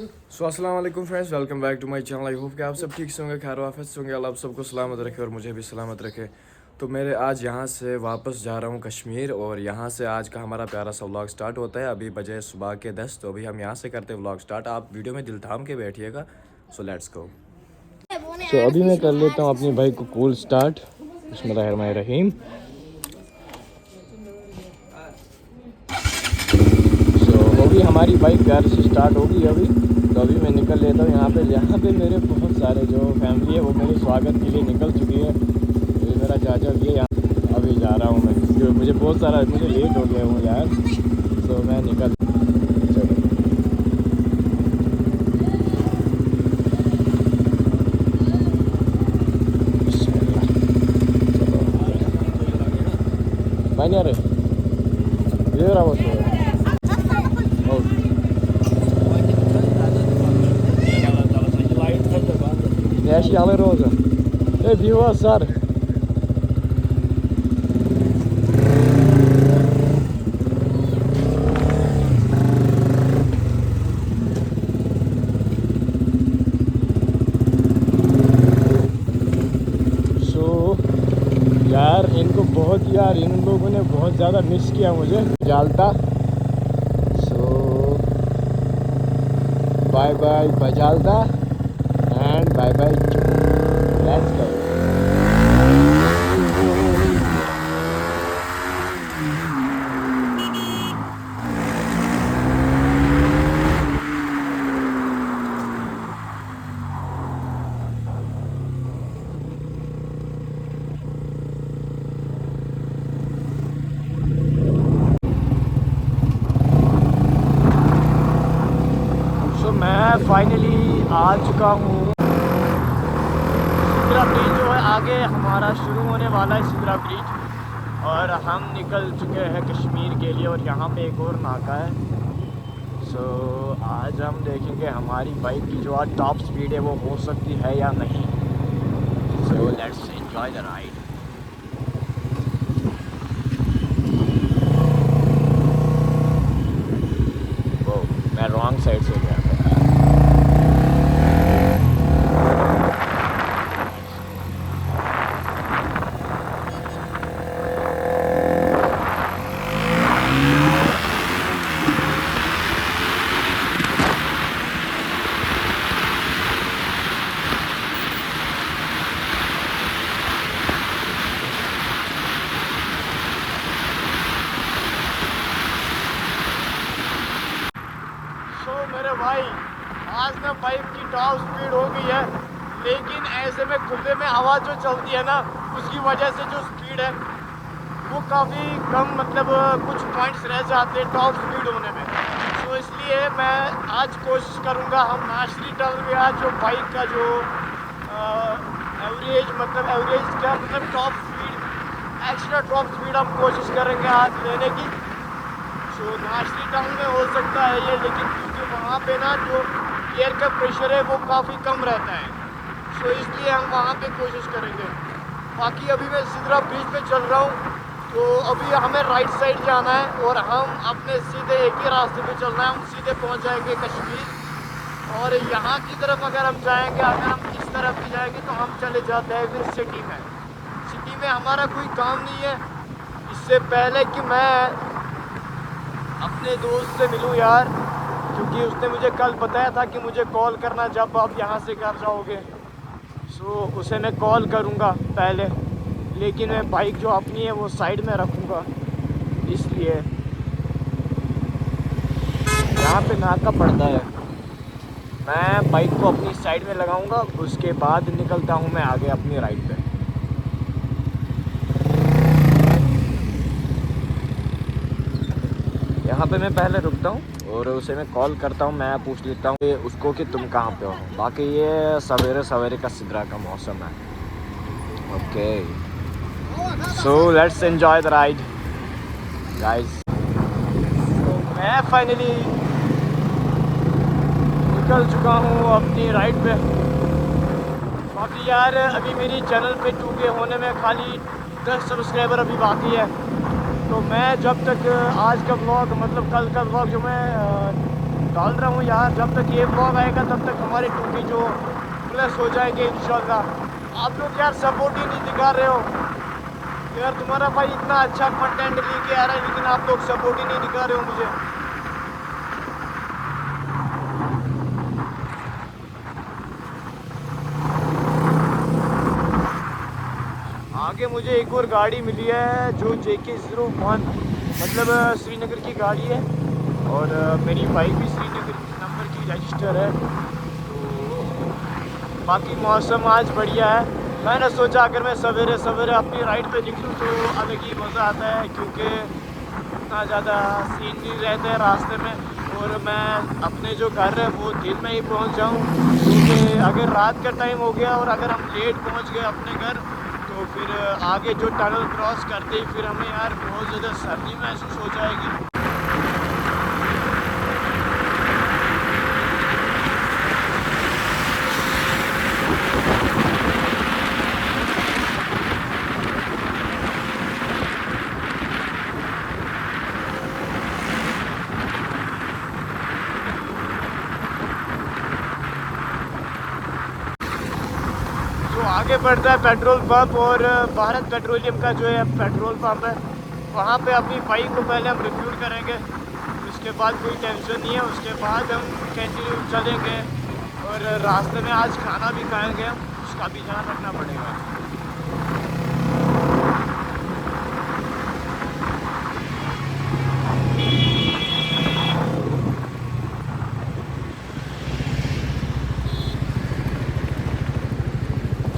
सो अस्सलाम वालेकुम friends, welcome back to my channel. I hope कि आप सब ठीक से होंगे, खैर वाफियत से होंगे। अल्लाह आप सबको सलामत रखे और मुझे भी सलामत रखे। तो मेरे आज यहाँ से वापस जा रहा हूँ कश्मीर और यहाँ से आज का हमारा प्यारा सा व्लॉग स्टार्ट होता है। अभी बजे सुबह के 10, तो अभी हम यहाँ से करते हैं व्लॉग स्टार्ट। आप वीडियो में दिल थाम के बैठिएगा। So let's go. सो अभी मैं कर लेता हूँ अपनी बाइक को कूल स्टार्ट। बिस्मिल्लाहिर्रहमानिर्रहीम। अभी हमारी बाइक घर से स्टार्ट होगी अभी, तो अभी मैं निकल लेता हूँ। यहाँ पे मेरे बहुत सारे जो फैमिली है वो मेरे स्वागत के लिए निकल चुकी है। ये मेरा चाचा भी है यहाँ। अभी जा रहा हूँ मैं क्योंकि मुझे लेट हो गया हूँ यार, तो मैं निकल। चलो मायने अरे ये रहा वो Yaş alır oldu. Bir vasar. यार इन लोगों ने बहुत ज़्यादा मिस किया मुझे जालता। सो बाय बाय बजालता and bye bye. Let's go. मैं फाइनली आ चुका हूँ। सिद्रा ब्रिज जो है आगे हमारा शुरू होने वाला है, सिद्रा ब्रिज, और हम निकल चुके हैं कश्मीर के लिए। और यहाँ पे एक और नाका है। सो आज हम देखेंगे हमारी बाइक की जो आज टॉप स्पीड है वो हो सकती है या नहीं। So let's enjoy the ride. वो मैं रॉन्ग साइड से गया। मेरे भाई आज ना बाइक की टॉप स्पीड हो गई है, लेकिन ऐसे में खुले में हवा जो चलती है ना, उसकी वजह से जो स्पीड है वो काफ़ी कम, मतलब कुछ पॉइंट्स रह जाते हैं टॉप स्पीड होने में। तो इसलिए मैं आज कोशिश करूँगा हम नाशरी टर्न में आज जो बाइक का जो एवरेज क्या मतलब top speed, extra top speed हम कोशिश करेंगे आज लेने की। तो नाशरी टाउन में हो सकता है ये, लेकिन क्योंकि वहाँ पे ना जो एयर का प्रेशर है वो काफ़ी कम रहता है, तो इसलिए हम वहाँ पे कोशिश करेंगे। बाकी अभी मैं सिद्रा ब्रिज पे चल रहा हूँ, तो अभी हमें राइट साइड जाना है और हम अपने सीधे एक ही रास्ते पे चलना है। हम सीधे पहुँच जाएंगे कश्मीर। और यहाँ की तरफ अगर हम जाएँगे, अगर हम इस तरफ भी जाएँगे तो हम चले जाते हैं फिर सिटी में। सिटी में हमारा कोई काम नहीं है। इससे पहले कि मैं अपने दोस्त से मिलूं यार, क्योंकि उसने मुझे कल बताया था कि मुझे कॉल करना जब आप यहाँ से घर जाओगे। सो उसे मैं कॉल करूँगा पहले, लेकिन मैं बाइक जो अपनी है वो साइड में रखूँगा, इसलिए यहाँ पे नाका पड़ता है। मैं बाइक को अपनी साइड में लगाऊँगा, उसके बाद निकलता हूँ मैं आगे अपनी राइड पे। यहाँ पे मैं पहले रुकता हूँ और उसे मैं कॉल करता हूँ। मैं पूछ लेता हूँ उसको कि तुम कहाँ पे हो। बाकी ये सवेरे सवेरे का सिद्रा का मौसम है। Okay, so let's enjoy the ride guys. मैं फाइनली निकल चुका हूँ अपनी राइड पे। बाकी यार अभी मेरी चैनल पे 2K होने में खाली 10 सब्सक्राइबर अभी बाकी है। तो मैं जब तक आज का व्लॉग, मतलब कल का व्लॉग जो मैं डाल रहा हूँ यार। जब तक ये व्लॉग आएगा तब तक हमारे 2K जो प्लस हो जाएंगे इंशाल्लाह। आप लोग यार सपोर्ट ही नहीं दिखा रहे हो यार। तुम्हारा भाई इतना अच्छा कंटेंट लेके आ रहा है लेकिन आप लोग सपोर्ट ही नहीं दिखा रहे हो मुझे। आगे मुझे एक और गाड़ी मिली है जो JK01 मतलब श्रीनगर की गाड़ी है और मेरी बाइक भी श्रीनगर नंबर की रजिस्टर है। तो बाकी मौसम आज बढ़िया है। मैंने सोचा अगर मैं सवेरे सवेरे अपनी राइड पे निकलूँ तो अलग ही मज़ा आता है क्योंकि इतना ज़्यादा सीन नहीं रहते हैं रास्ते में और मैं अपने जो घर है वो दिन में ही पहुंच जाऊं। क्योंकि अगर रात का टाइम हो गया और अगर हम लेट पहुंच गए अपने घर तो फिर आगे जो टनल क्रॉस करते ही फिर हमें यार बहुत ज़्यादा सर्दी महसूस हो जाएगी। तो आगे बढ़ता है पेट्रोल पंप और भारत पेट्रोलियम का जो है पेट्रोल पंप है वहाँ पे अपनी बाइक को पहले हम रिफ्यूल करेंगे। उसके बाद कोई टेंशन नहीं है, उसके बाद हम कंटिन्यू चलेंगे और रास्ते में आज खाना भी खाएंगे, उसका भी ध्यान रखना पड़ेगा।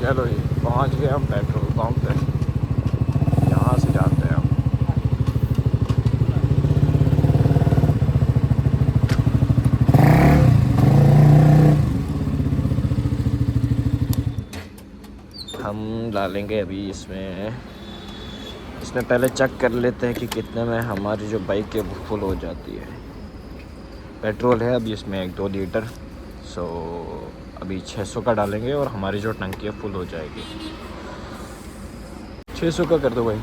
चलो जी पहुँच गए हम पेट्रोल पंप पे, यहाँ से जाते हैं हम। हम डालेंगे अभी इसमें पहले चेक कर लेते हैं कि कितने में हमारी जो बाइक है वो फुल हो जाती है। पेट्रोल है अभी इसमें 1-2 लीटर। सो अभी 600 का डालेंगे और हमारी जो टंकी है फुल हो जाएगी। 600 का कर दो भाई।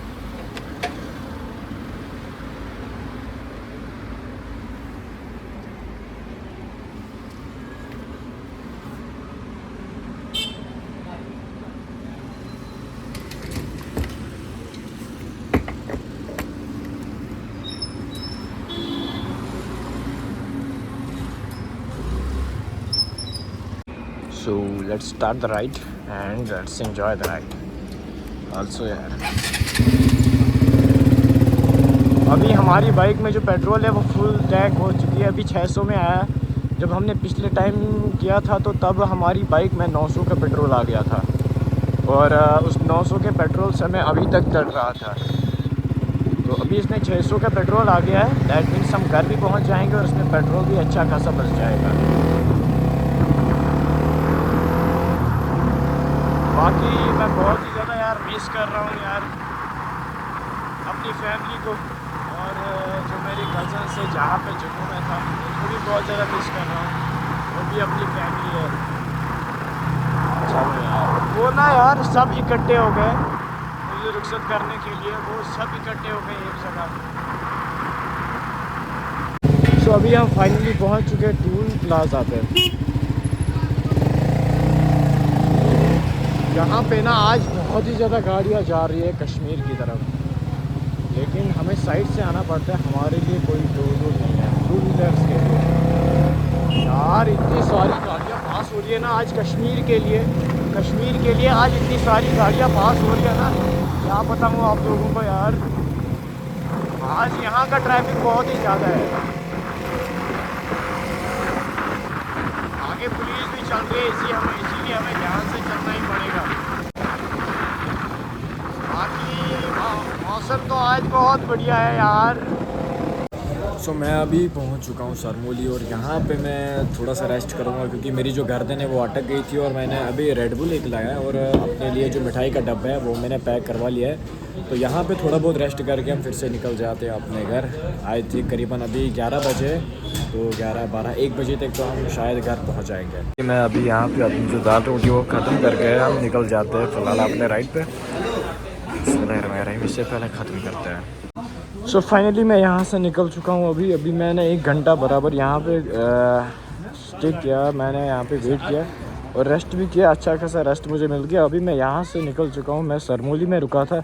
So let's start the ride and let's enjoy the ride also यार। अभी हमारी बाइक में जो पेट्रोल है वो फुल टैंक हो चुकी है, अभी 600 में आया। जब हमने पिछले टाइम किया था तो तब हमारी बाइक में 900 का पेट्रोल आ गया था और उस 900 के पेट्रोल से मैं अभी तक चल रहा था। तो अभी इसमें 600 का पेट्रोल आ गया है। दैट मीन्स हम घर भी पहुंच जाएंगे और इसमें पेट्रोल भी अच्छा खासा बच जाएगा। बाकी मैं बहुत ही ज़्यादा यार मिस कर रहा हूँ यार अपनी फैमिली को और जो मेरी कज़न से जहाँ पे जम्मू में था वो भी बहुत ज़्यादा मिस कर रहा हूँ। वो भी अपनी फैमिली है। चलो यार वो ना यार सब इकट्ठे हो गए मुझे रुखसत करने के लिए, वो सब इकट्ठे हो गए एक जगह। सो अभी हम फाइनली पहुँच चुके टूल प्लाजा पे। यहाँ पे ना आज बहुत ही ज़्यादा गाड़ियाँ जा रही है कश्मीर की तरफ, लेकिन हमें साइड से आना पड़ता है। हमारे लिए कोई दूर नहीं है 2 व्हीलर्स के लिए। यार इतनी सारी गाड़ियाँ पास हो रही है ना आज कश्मीर के लिए आज इतनी सारी गाड़ियाँ पास हो रही है ना, क्या बताऊँ आप लोगों को यार। आज यहाँ का ट्रैफिक बहुत ही ज़्यादा है। आगे पुलिस भी चल रही है इसीलिए हमें ध्यान से चलना ही पड़ेगा। बाकी मौसम तो आज बहुत बढ़िया है यार। सो मैं अभी पहुंच चुका हूं सरमोली और यहाँ पे मैं थोड़ा सा रेस्ट करूँगा क्योंकि मेरी जो गर्दन है वो अटक गई थी और मैंने अभी रेड बुल एक लाया है और अपने लिए जो मिठाई का डब्बा है वो मैंने पैक करवा लिया है। तो यहाँ पे थोड़ा बहुत रेस्ट करके हम फिर से निकल जाते हैं अपने घर। आई थिंक करीबन अभी 11 बजे, तो 11, 12, 1 बजे तक तो हम शायद घर पहुँच जाएंगे। मैं अभी यहाँ पे अपनी जो दाल रोटी वो ख़त्म करके हम निकल जाते हैं फ़िलहाल अपने राइड पे। इससे पहले ख़त्म करते हैं। सो फाइनली मैं यहाँ से निकल चुका हूँ। अभी मैंने 1 घंटा बराबर यहाँ पे स्टे किया, मैंने यहाँ पे वेट किया और रेस्ट भी किया। अच्छा खासा रेस्ट मुझे मिल गया। अभी मैं यहाँ से निकल चुका हूँ। मैं सरमोली में रुका था,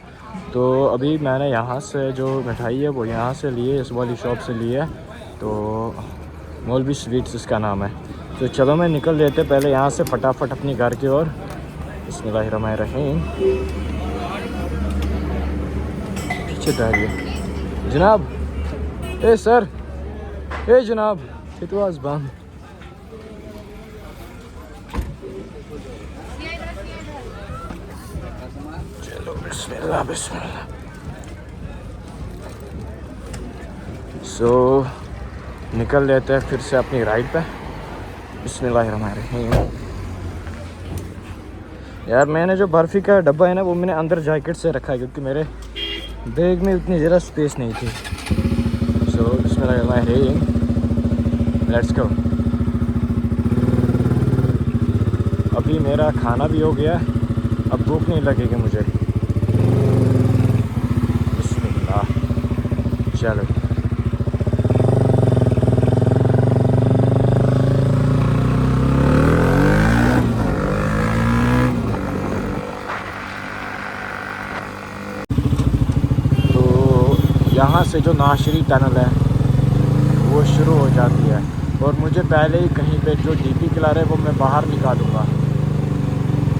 तो अभी मैंने यहाँ से जो मिठाई है वो यहाँ से लिए, इस वाली शॉप से ली है, तो मौलवी स्वीट्स इसका नाम है। तो चलो मैं निकल लेते पहले यहाँ से फटाफट अपनी घर की ओर। बिस्मिल्लाहिर्रहमानिर्रहीम। पीछे डालिए जनाब। ए सर, ए जनाब, it was banned. चलो बिस्मिल्लाह बिस्मिल्लाह। सो निकल लेते हैं फिर से अपनी राइड पे। बिस्मिल्लाहिर्रहमानिर्रहीम। यार मैंने जो बर्फ़ी का डब्बा है ना वो मैंने अंदर जैकेट से रखा है क्योंकि मेरे बैग में उतनी ज़रा स्पेस नहीं थी। सो बिस्मिल्लाहिर्रहमानिर्रहीम, लेट्स गो। अभी मेरा खाना भी हो गया, अब भूख नहीं लगेगी मुझे। बिस्मिल्लाह, चलो। यहाँ से जो नाशरी टनल है वो शुरू हो जाती है और मुझे पहले ही कहीं पे जो डीपी किलर है वो मैं बाहर निकालूंगा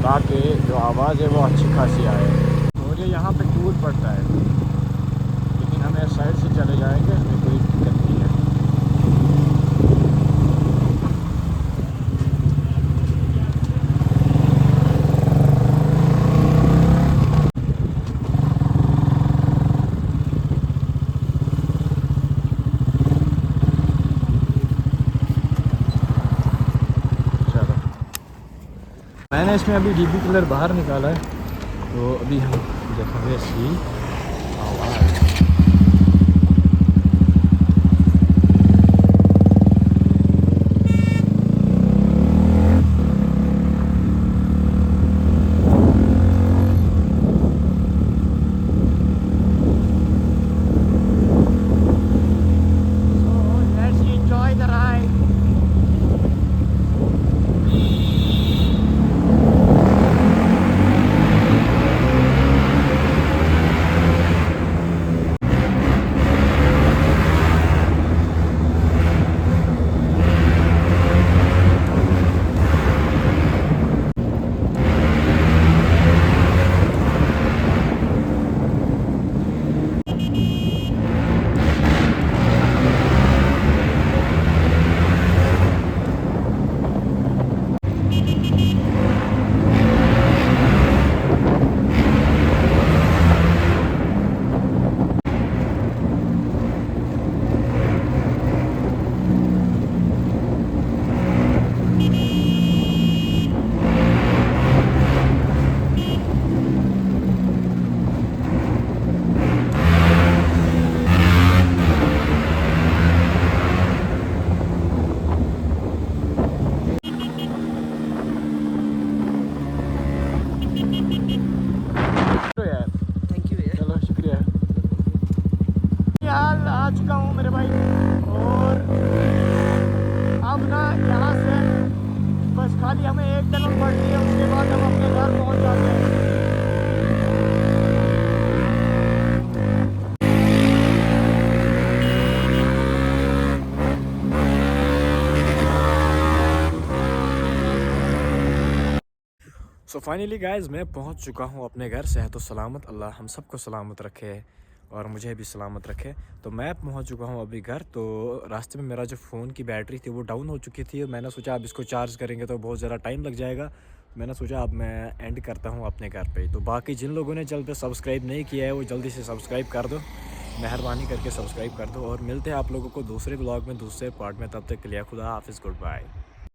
ताकि जो आवाज़ है वो अच्छी खासी आए। और ये यहाँ पे टूल पड़ता है, लेकिन हम इस साइड से चले जाएंगे, हमें कोई दिक्कत नहीं है। मैंने इसमें अभी डीपी किलर बाहर निकाला है, तो अभी हम देखेंगे इसकी आवाज़। आ चुका हूँ मेरे भाई, और अब ना यहाँ से बस खाली हमें 1 टनल पड़नी है, उसके बाद हम अपने घर पहुँच जाते हैं। सो फाइनली गाइज मैं पहुँच चुका हूँ अपने घर। सेहत सलामत, अल्लाह हम सबको सलामत रखे और मुझे भी सलामत रखे। तो मैं पहुंच चुका हूं अभी घर। तो रास्ते में मेरा जो फ़ोन की बैटरी थी वो डाउन हो चुकी थी। मैंने सोचा अब इसको चार्ज करेंगे तो बहुत ज़्यादा टाइम लग जाएगा। मैंने सोचा अब मैं एंड करता हूं अपने घर पे। तो बाकी जिन लोगों ने चैनल पे सब्सक्राइब नहीं किया है वो जल्दी से सब्सक्राइब कर दो, मेहरबानी करके सब्सक्राइब कर दो। और मिलते हैं आप लोगों को दूसरे ब्लॉग में दूसरे पार्ट में। तब तक के लिए खुदा हाफिज़, गुड बाय।